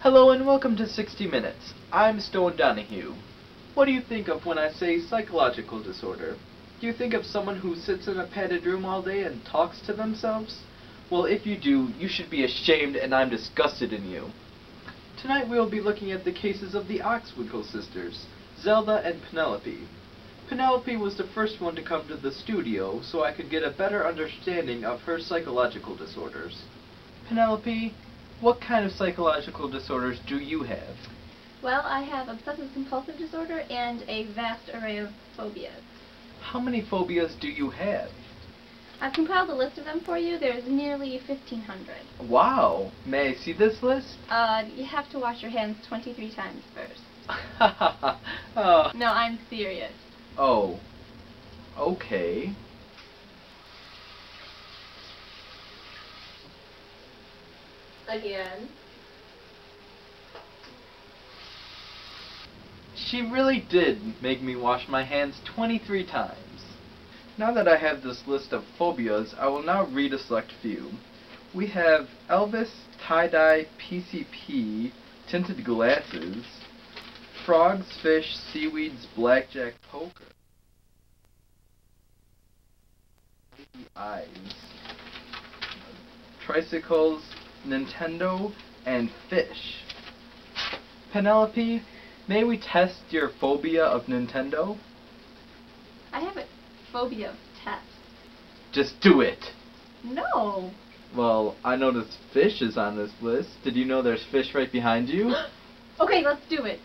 Hello and welcome to 60 Minutes. I'm Stone Donahue. What do you think of when I say psychological disorder? Do you think of someone who sits in a padded room all day and talks to themselves? Well, if you do, you should be ashamed, and I'm disgusted in you. Tonight we will be looking at the cases of the Oxwinkle sisters, Zelda and Penelope. Penelope was the first one to come to the studio so I could get a better understanding of her psychological disorders. Penelope, what kind of psychological disorders do you have? Well, I have obsessive-compulsive disorder and a vast array of phobias. How many phobias do you have? I've compiled a list of them for you. There's nearly 1,500. Wow! May I see this list? You have to wash your hands 23 times first. Oh. No, I'm serious. Oh. Okay. Again. She really did make me wash my hands 23 times. Now that I have this list of phobias, I will now read a select few. We have Elvis, tie-dye, PCP, tinted glasses, frogs, fish, seaweeds, blackjack, poker, eyes, tricycles, Nintendo, and fish. Penelope, may we test your phobia of Nintendo? I have a phobia of tests. Just do it! No! Well, I noticed fish is on this list. Did you know there's fish right behind you? Okay, let's do it.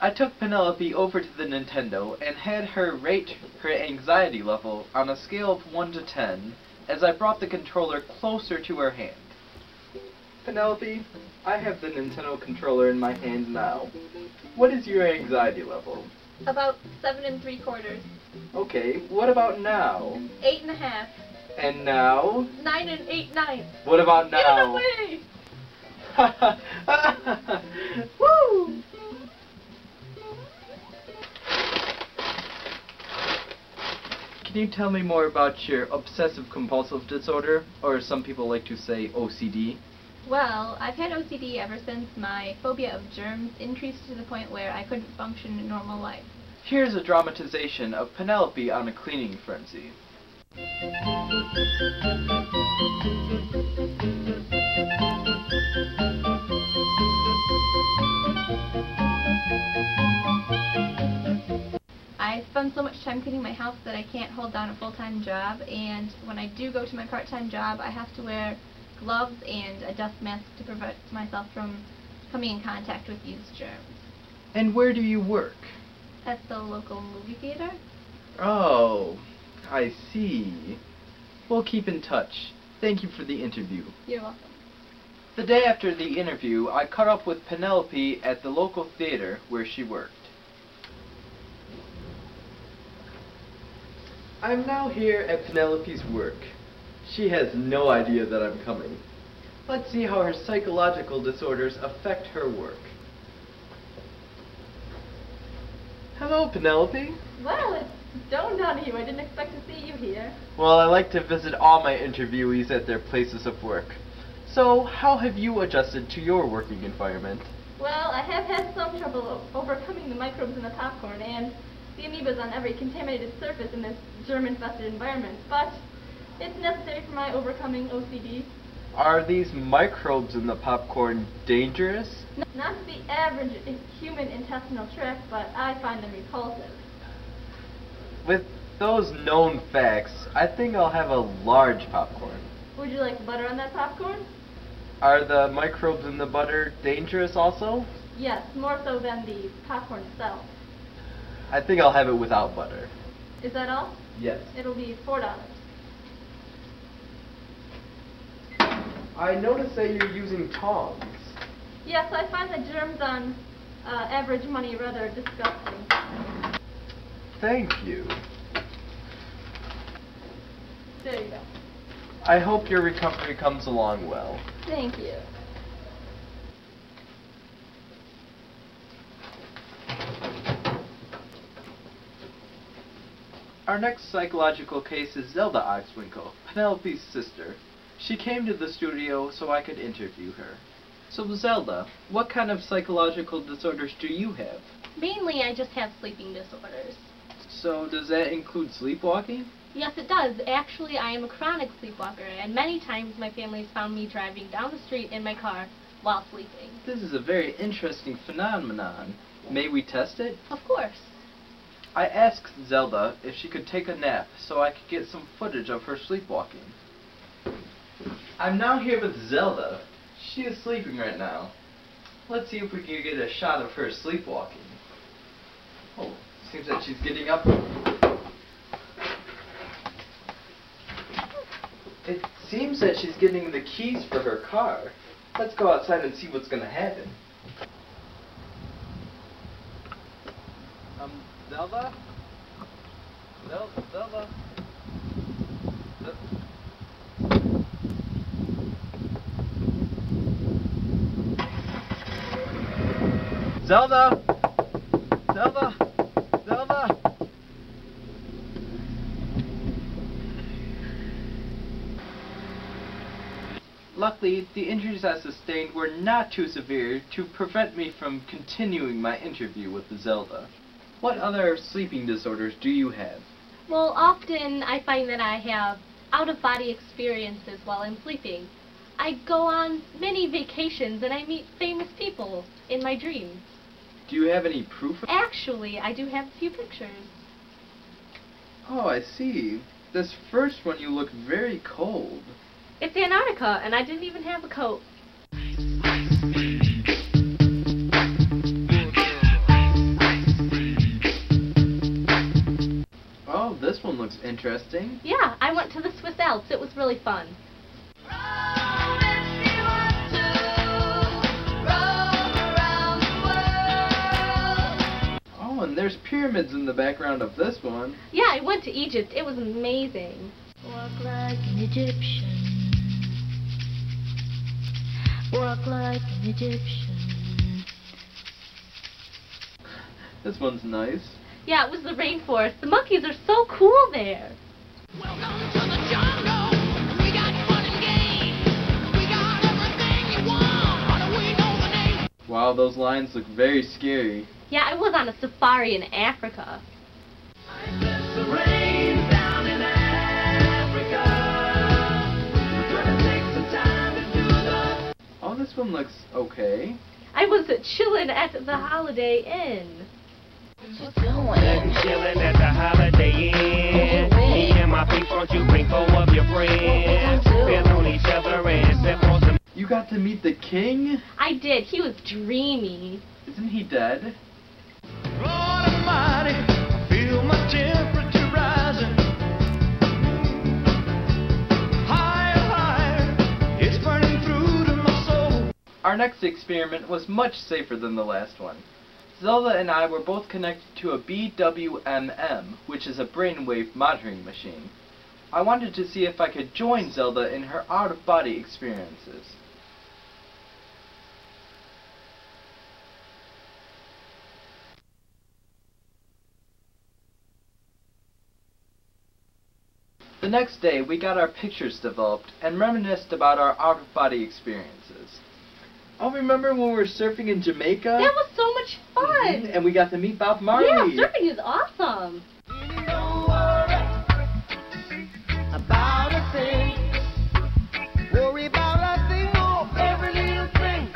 I took Penelope over to the Nintendo and had her rate her anxiety level on a scale of 1 to 10 as I brought the controller closer to her hand. Penelope, I have the Nintendo controller in my hand now. What is your anxiety level? About 7 3/4. Okay, what about now? 8 1/2. And now? 9 8/9. What about Get now? away! Woo! Can you tell me more about your obsessive-compulsive disorder, or some people like to say OCD? Well, I've had OCD ever since my phobia of germs increased to the point where I couldn't function in normal life. Here's a dramatization of Penelope on a cleaning frenzy. I spend so much time cleaning my house that I can't hold down a full-time job, and when I do go to my part-time job, I have to wear gloves and a dust mask to prevent myself from coming in contact with these germs. And where do you work? At the local movie theater? Oh, I see. We'll keep in touch. Thank you for the interview. You're welcome. The day after the interview, I caught up with Penelope at the local theater where she worked. I'm now here at Penelope's work. She has no idea that I'm coming. Let's see how her psychological disorders affect her work. Hello, Penelope. Well, it's Stone Donahue. I didn't expect to see you here. Well, I like to visit all my interviewees at their places of work. So, how have you adjusted to your working environment? Well, I have had some trouble overcoming the microbes in the popcorn and the amoebas on every contaminated surface in this germ-infested environment, but it's necessary for my overcoming OCD. Are these microbes in the popcorn dangerous? Not to the average human intestinal tract, but I find them repulsive. With those known facts, I think I'll have a large popcorn. Would you like butter on that popcorn? Are the microbes in the butter dangerous also? Yes, more so than the popcorn itself. I think I'll have it without butter. Is that all? Yes. It'll be $4. I noticed that you're using tongs. Yes, I find the germs on average money rather disgusting. Thank you. There you go. I hope your recovery comes along well. Thank you. Our next psychological case is Zelda Oxwinkle, Penelope's sister. She came to the studio so I could interview her. So Zelda, what kind of psychological disorders do you have? Mainly, I just have sleeping disorders. So does that include sleepwalking? Yes, it does. Actually, I am a chronic sleepwalker, and many times my family has found me driving down the street in my car while sleeping. This is a very interesting phenomenon. May we test it? Of course. I asked Zelda if she could take a nap so I could get some footage of her sleepwalking. I'm now here with Zelda. She is sleeping right now. Let's see if we can get a shot of her sleepwalking. Oh, seems that she's getting up. It seems that she's getting the keys for her car. Let's go outside and see what's going to happen. Zelda? Zelda? Zelda? Zelda? Zelda? Luckily, the injuries I sustained were not too severe to prevent me from continuing my interview with Zelda. What other sleeping disorders do you have? Well, often I find that I have out-of-body experiences while I'm sleeping. I go on many vacations and I meet famous people in my dreams. Do you have any proof? Actually, I do have a few pictures. Oh, I see. This first one you look very cold. It's Antarctica, and I didn't even have a coat. Oh, this one looks interesting. Yeah, I went to the Swiss Alps. It was really fun. Oh, and there's pyramids in the background of this one. Yeah, I went to Egypt. It was amazing. Walk like an Egyptian. Walk like an Egyptian. This one's nice. Yeah, it was the rainforest. The monkeys are so cool there. Welcome to the jungle. We got fun and games. We got everything you want. How do we know the name? Wow, those lions look very scary. Yeah, I was on a safari in Africa. The rain's down in Africa. We're gonna take some time to do the. Oh, this one looks okay. I was chilling at the Holiday Inn. Chillin' at the Holiday Inn. Me and my people, you bring 4 of your friends. Feel on each other and sip on some. You got to meet the king? I did. He was dreamy. Isn't he dead? Lord Almighty, I feel my temperature rising. Higher, higher, it's burning through to my soul. Our next experiment was much safer than the last one. Zelda and I were both connected to a BWMM, which is a brainwave monitoring machine. I wanted to see if I could join Zelda in her out-of-body experiences. The next day, we got our pictures developed and reminisced about our out-of-body experiences. Oh, remember when we were surfing in Jamaica? That was so much fun. And we got to meet Bob Marley. Yeah, surfing is awesome. Don't worry about a thing. Worry about a thing, oh, every little thing.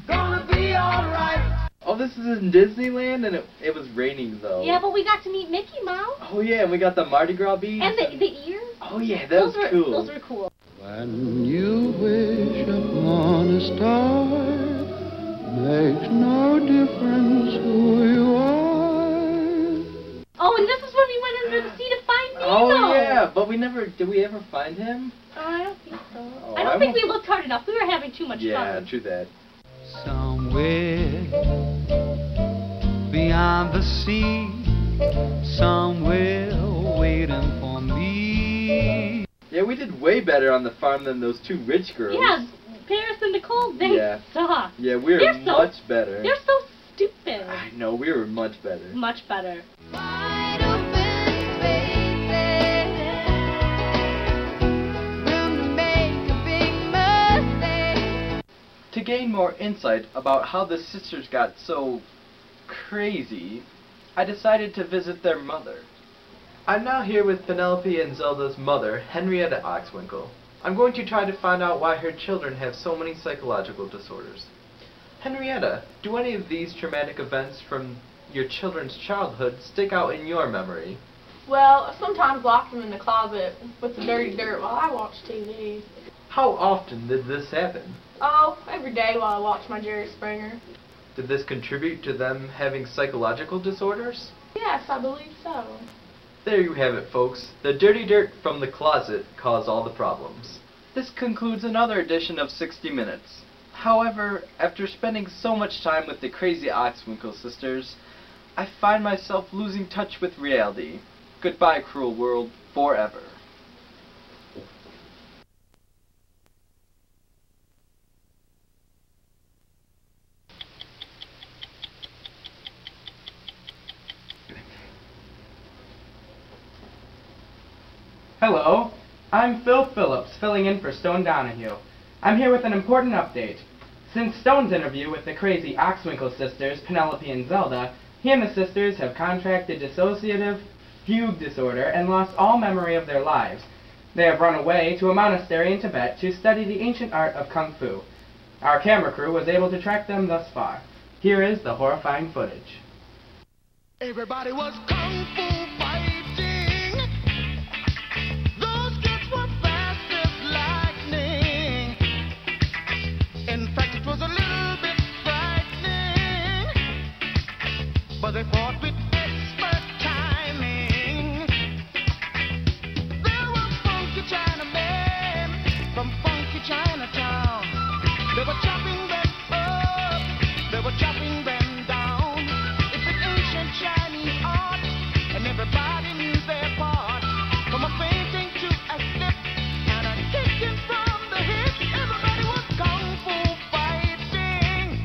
Gonna be alright. Oh, this is in Disneyland, and it was raining, though. Yeah, but we got to meet Mickey Mouse. Oh, yeah, and we got the Mardi Gras beads. And the ears. Oh, yeah, that was cool. Those were cool. When you wish upon a star, makes no difference who you are. Oh, and this is when we went under the sea to find Nemo. Oh, yeah, but did we ever find him? Oh, I don't think so. Oh, I don't think we looked hard enough. We were having too much Yeah, fun. true that. Somewhere beyond the sea, somewhere waiting for me. Yeah, we did way better on the farm than those 2 rich girls. Yeah, Paris and Nicole, they suck. Yeah, we were much better. They're so stupid. I know, we were much better. Much better. Wide open spaces, room to make a gain more insight about how the sisters got so crazy, I decided to visit their mother. I'm now here with Penelope and Zelda's mother, Henrietta Oxwinkle. I'm going to try to find out why her children have so many psychological disorders. Henrietta, do any of these traumatic events from your children's childhood stick out in your memory? Well, I sometimes lock them in the closet with the dirty dirt while I watch TV. How often did this happen? Oh, every day while I watch my Jerry Springer. Did this contribute to them having psychological disorders? Yes, I believe so. There you have it, folks. The dirty dirt from the closet caused all the problems. This concludes another edition of 60 Minutes. However, after spending so much time with the crazy Oxwinkle sisters, I find myself losing touch with reality. Goodbye, cruel world, forever. Hello, I'm Phil Phillips, filling in for Stone Donahue. I'm here with an important update. Since Stone's interview with the crazy Oxwinkle sisters, Penelope and Zelda, he and the sisters have contracted dissociative fugue disorder and lost all memory of their lives. They have run away to a monastery in Tibet to study the ancient art of Kung Fu. Our camera crew was able to track them thus far. Here is the horrifying footage. Everybody was kung fu fighting. Those kids were fast as lightning. In fact, it was a little bit frightening. But they fought with expert timing. There were funky Chinamen from funky Chinatown. They were chopping them up. They were chopping them down. It's an ancient Chinese art, and everybody knew their part. From a painting to a slip, and a kicking from the hip. Everybody was kung fu fighting.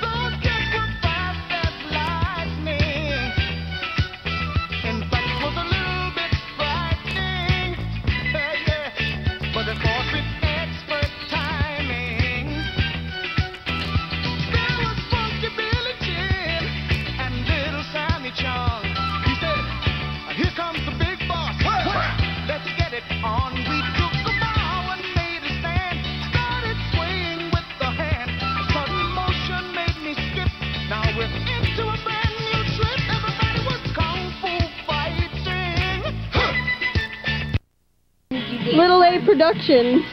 Those kids were fast as lightning. In fact, it was a little bit frightening. Yeah, but they fought with expert timing. There was Funky Billy Chin and Little Sammy Chung. He said, "Here comes the big boss. Let's get it on." We took a bow and made a stand. Started swaying with the hand. A sudden motion made me skip. Now we're into a brand new trip. Everybody was kung fu fighting. Little A Productions.